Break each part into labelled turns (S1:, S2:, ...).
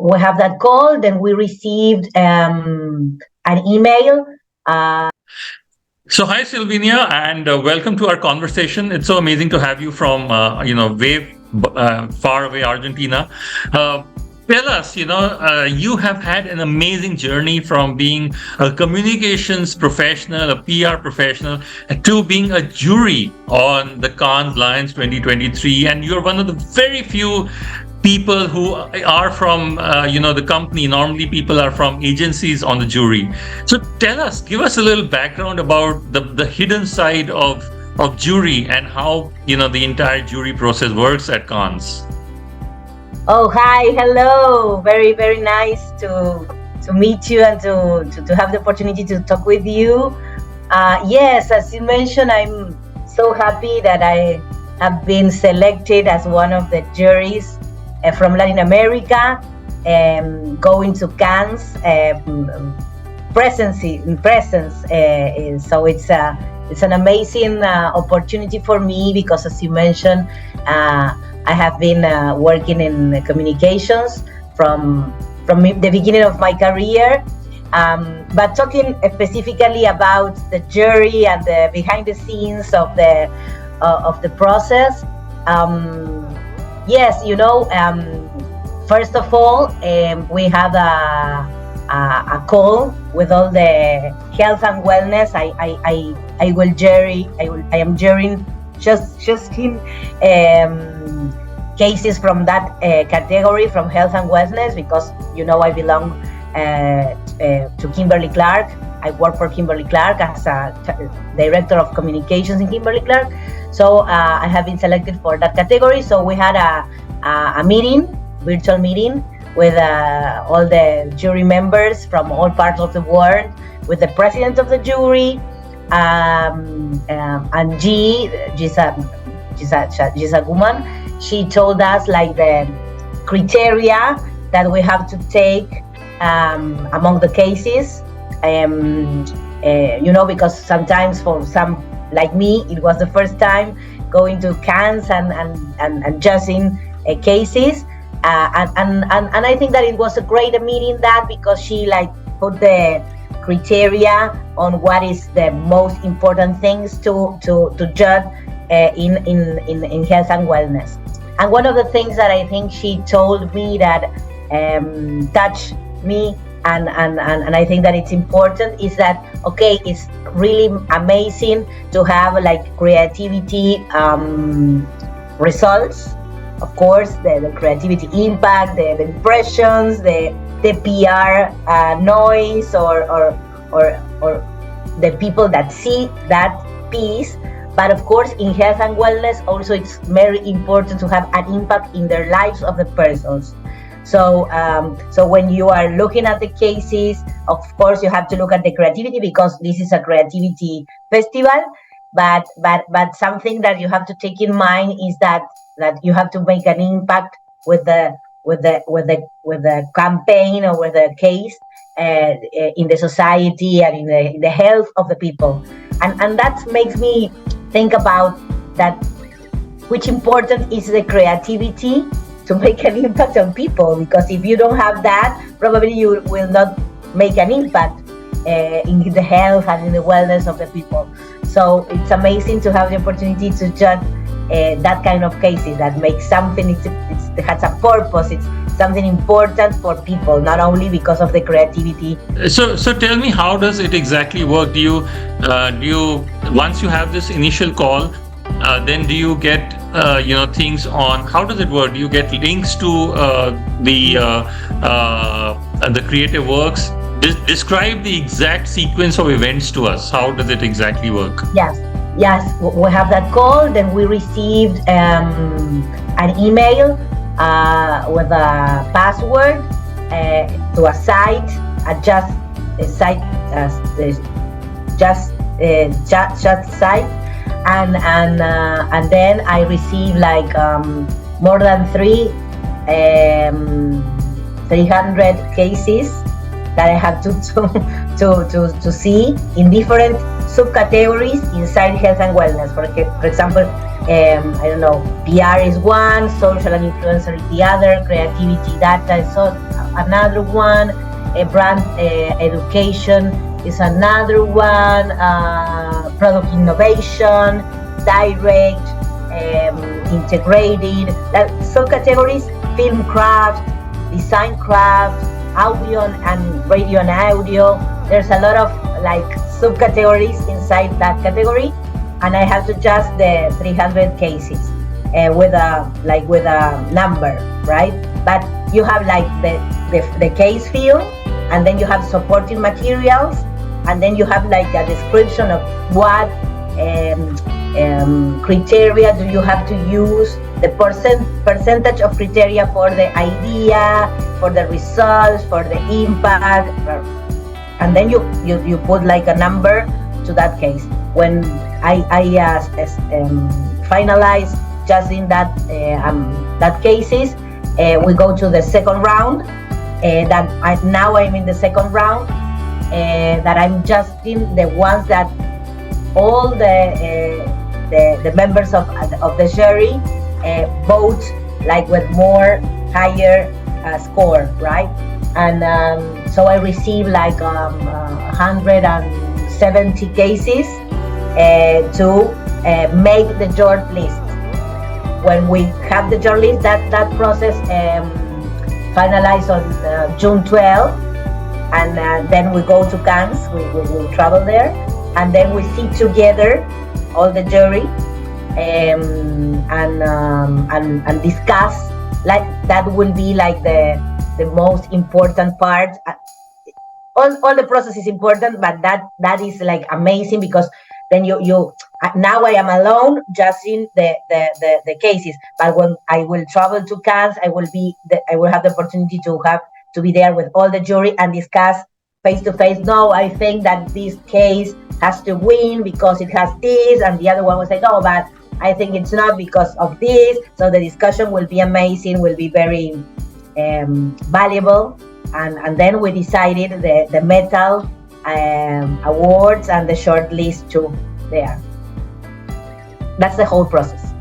S1: we have that call. Then we received an email.
S2: So hi, Silvina, and welcome to our conversation. It's so amazing to have you from, way far away Argentina. Tell us, you have had an amazing journey from being a communications professional, a PR professional, to being a jury on the Cannes Lions 2023. And you're one of the very few people who are from, the company. Normally people are from agencies on the jury. So tell us, give us a little background about the hidden side of jury and how, the entire jury process works at Cannes.
S1: Oh, hi, hello. Very, very nice to meet you and to have the opportunity to talk with you. Yes, as you mentioned, I'm so happy that I have been selected as one of the juries from Latin America, going to Cannes presence. So it's an amazing opportunity for me because, as you mentioned, I have been working in communications from the beginning of my career. But talking specifically about the jury and the behind the scenes of the process. Yes, first of all, we had a call with all the health and wellness. I am jurying just in cases from that category, from health and wellness, because I belong to Kimberly-Clark. I work for Kimberly-Clark as a director of communications in Kimberly-Clark. So I have been selected for that category. So we had a virtual meeting with all the jury members from all parts of the world, with the president of the jury, and she's a woman. She told us like the criteria that we have to take among the cases, because sometimes for some like me, it was the first time going to Cannes and judging cases, and I think that it was a great meeting because she put the criteria on what is the most important things to judge in health and wellness. And one of the things that I think she told me that touched me and I think that it's important is that, okay, it's really amazing to have creativity results. Of course, the creativity impact, the impressions, the PR noise or the people that see that piece. But of course, in health and wellness, also it's very important to have an impact in their lives of the persons. So when you are looking at the cases, of course, you have to look at the creativity because this is a creativity festival. But something that you have to take in mind is that you have to make an impact with the campaign or with the case in the society and in the health of the people, and that makes me think about that, which important is the creativity to make an impact on people, because if you don't have that, probably you will not make an impact in the health and in the wellness of the people. So it's amazing to have the opportunity to judge that kind of cases that make something, it has a purpose, it's something important for people, not only because of the creativity.
S2: So tell me, how does it exactly work? Do you once you have this initial call, then do you get things on, how does it work? Do you get links to the creative works? Describe the exact sequence of events to us. How does it exactly work?
S1: Yes, we have that call. Then we received an email with a password to a site, just site, and then I received more than 300 cases that I have to see in different subcategories inside health and wellness. For example, I don't know, PR is one, social and influencer is the other, creativity, data, so another one, brand education is another one, product innovation, direct, integrated, subcategories, film craft, design craft, audio and radio and audio. There's a lot of like subcategories inside that category, and I have to just the 300 cases with a number, right? But you have like the case field, and then you have supporting materials, and then you have like a description of what criteria do you have to use, the percentage of criteria for the idea, for the results, for the impact, and then you put like a number to that case. When I finalize just in that cases, we go to the second round. Now I'm in the second round. That I'm just in the ones that all the members of the jury vote like with more higher score, right? And so I receive like 170 cases to make the short list. When we have the short list, that process finalized on June 12th, and then we go to Cannes. We will travel there, and then we sit together, all the jury, and discuss. Like that will be like the most important part. All the process is important, but that is like amazing, because then you now I am alone just in the cases. But when I will travel to Cannes, I will have the opportunity to be there with all the jury and discuss face to face. No, I think that this case has to win because it has this, and the other one will say no, but I think it's not because of this. So the discussion will be amazing, will be very valuable, and then we decided the metal awards and the short list too there. That's the whole process.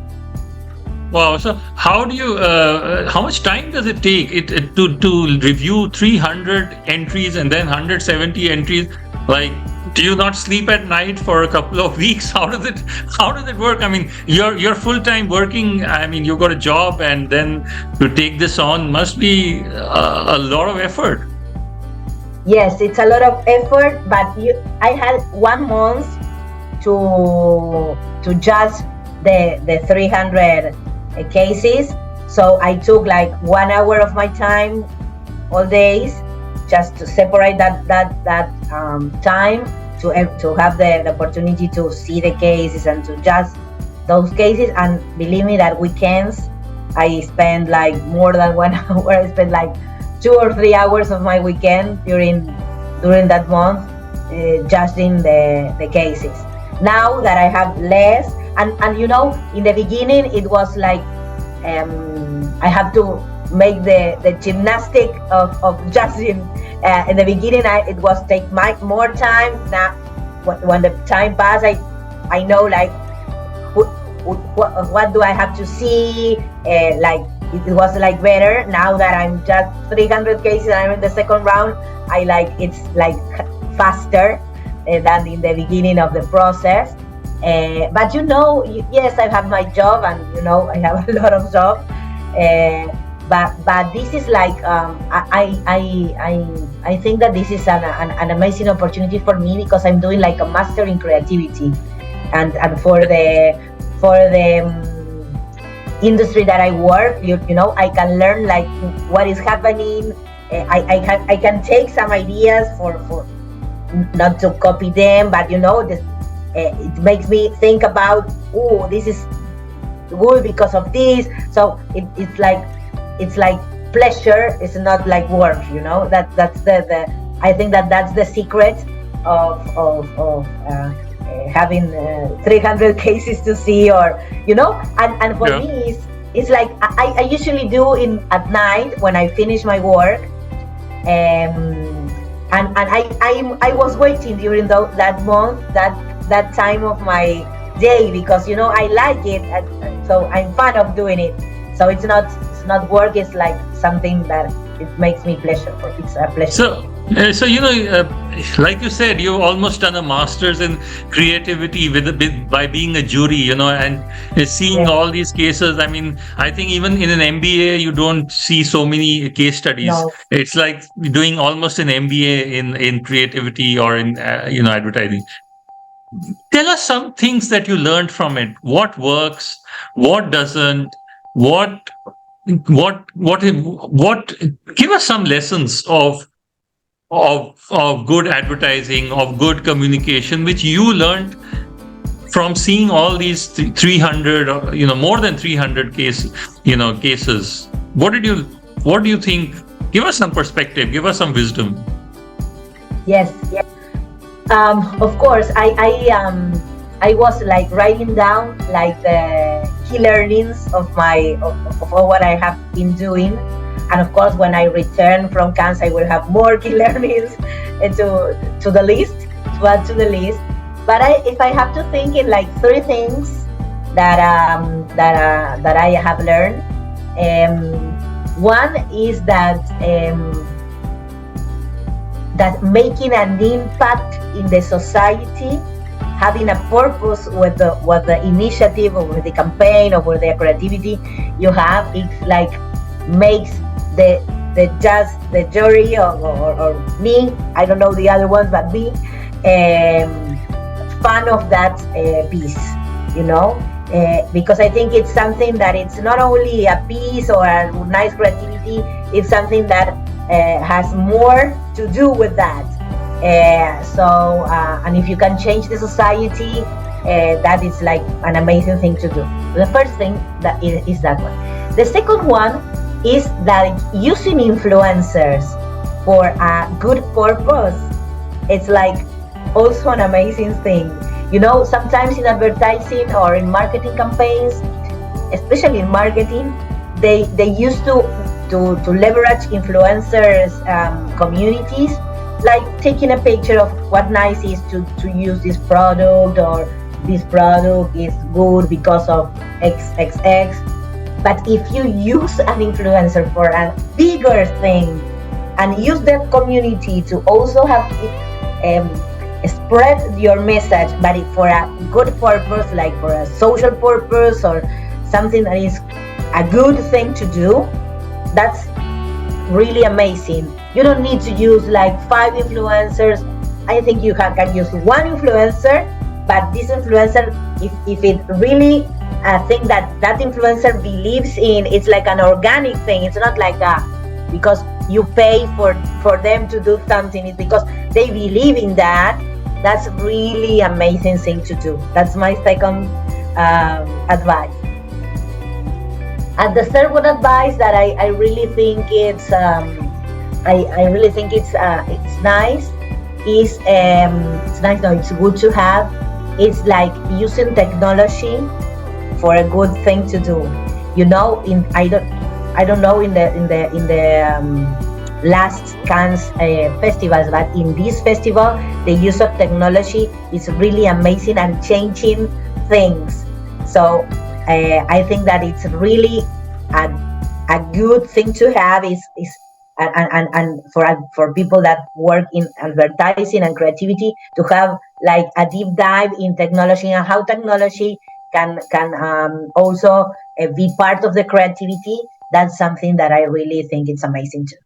S2: Wow. So how do you, how much time does it take to review 300 entries and then 170 entries? Like, do you not sleep at night for a couple of weeks? How does it work? I mean, you're full-time working. I mean, you've got a job, and then to take this on must be a lot of effort.
S1: Yes, it's a lot of effort, but I had 1 month to judge the 300 cases. So I took like 1 hour of my time all days just to separate that time to have the opportunity to see the cases and to judge those cases. And believe me that weekends I spend like more than 1 hour. I spend like 2 or 3 hours of my weekend during that month judging the cases. Now that I have less, and you know, in the beginning it was like I have to make the gymnastic of judging. In the beginning, it was take more time. Now, when the time passed, I know like what do I have to see. Like it was like better. Now that I'm just 300 cases, I'm in the second round. I like it's like faster than in the beginning of the process. But you know, yes, I have my job, and you know, I have a lot of job. But this is like I think that this is an amazing opportunity for me, because I'm doing like a master in creativity, and for the industry that I work, you know, I can learn like what is happening. I can take some ideas for not to copy them, but you know, this it makes me think about, oh, this is good because of this. So it's like pleasure. It's not like work, you know. That's the I think that's the secret of having 300 cases to see, or you know. And for me, it's like I usually do at night when I finish my work. And I was waiting during that month, that time of my day, because you know I like it, and so I'm fond of doing it. So it's not work. It's like something that it makes me pleasure. It's a pleasure.
S2: So like you said, you've almost done a master's in creativity by being a jury, and seeing all these cases. I mean, I think even in an MBA, you don't see so many case studies.
S1: No.
S2: It's like doing almost an MBA in creativity or in advertising. Tell us some things that you learned from it. What works? What doesn't? What what give us some lessons of good advertising, of good communication, which you learned from seeing all these 300 or more than 300 cases. What do you think? Give us some perspective, give us some wisdom.
S1: Yes. Of course, I was like writing down like the key learnings of all what I have been doing, and of course when I return from Cannes I will have more key learnings to the list, to add to the list. But if I have to think in like 3 things that I have learned, one is that making an impact in the society, having a purpose with the initiative or with the campaign or with the creativity you have, it's like makes the jury or me, I don't know the other ones, but me, fan of that piece, because I think it's something that it's not only a piece or a nice creativity, it's something that has more to do with that. And if you can change the society, that is like an amazing thing to do. The first thing that is that one. The second one is that using influencers for a good purpose, it's like also an amazing thing. Sometimes in advertising or in marketing campaigns, especially in marketing, they used to leverage influencers communities, like taking a picture of what nice is to use this product, or this product is good because of XXX. But if you use an influencer for a bigger thing and use that community to also have spread your message, but for a good purpose, like for a social purpose or something that is a good thing to do, that's really amazing. You don't need to use like 5 influencers. I think you can use 1 influencer, but this influencer, if it really a thing that influencer believes in, it's like an organic thing. It's not like because you pay for them to do something. It's because they believe in that. That's really amazing thing to do. That's my second advice. And the third one advice that I really think it's I really think it's nice is it's nice. No, it's good to have. It's like using technology for a good thing to do. I don't know in the last Cannes festivals, but in this festival, the use of technology is really amazing and changing things. So I think that it's really a good thing to have and for people that work in advertising and creativity, to have like a deep dive in technology and how technology can also be part of the creativity. That's something that I really think it's amazing too.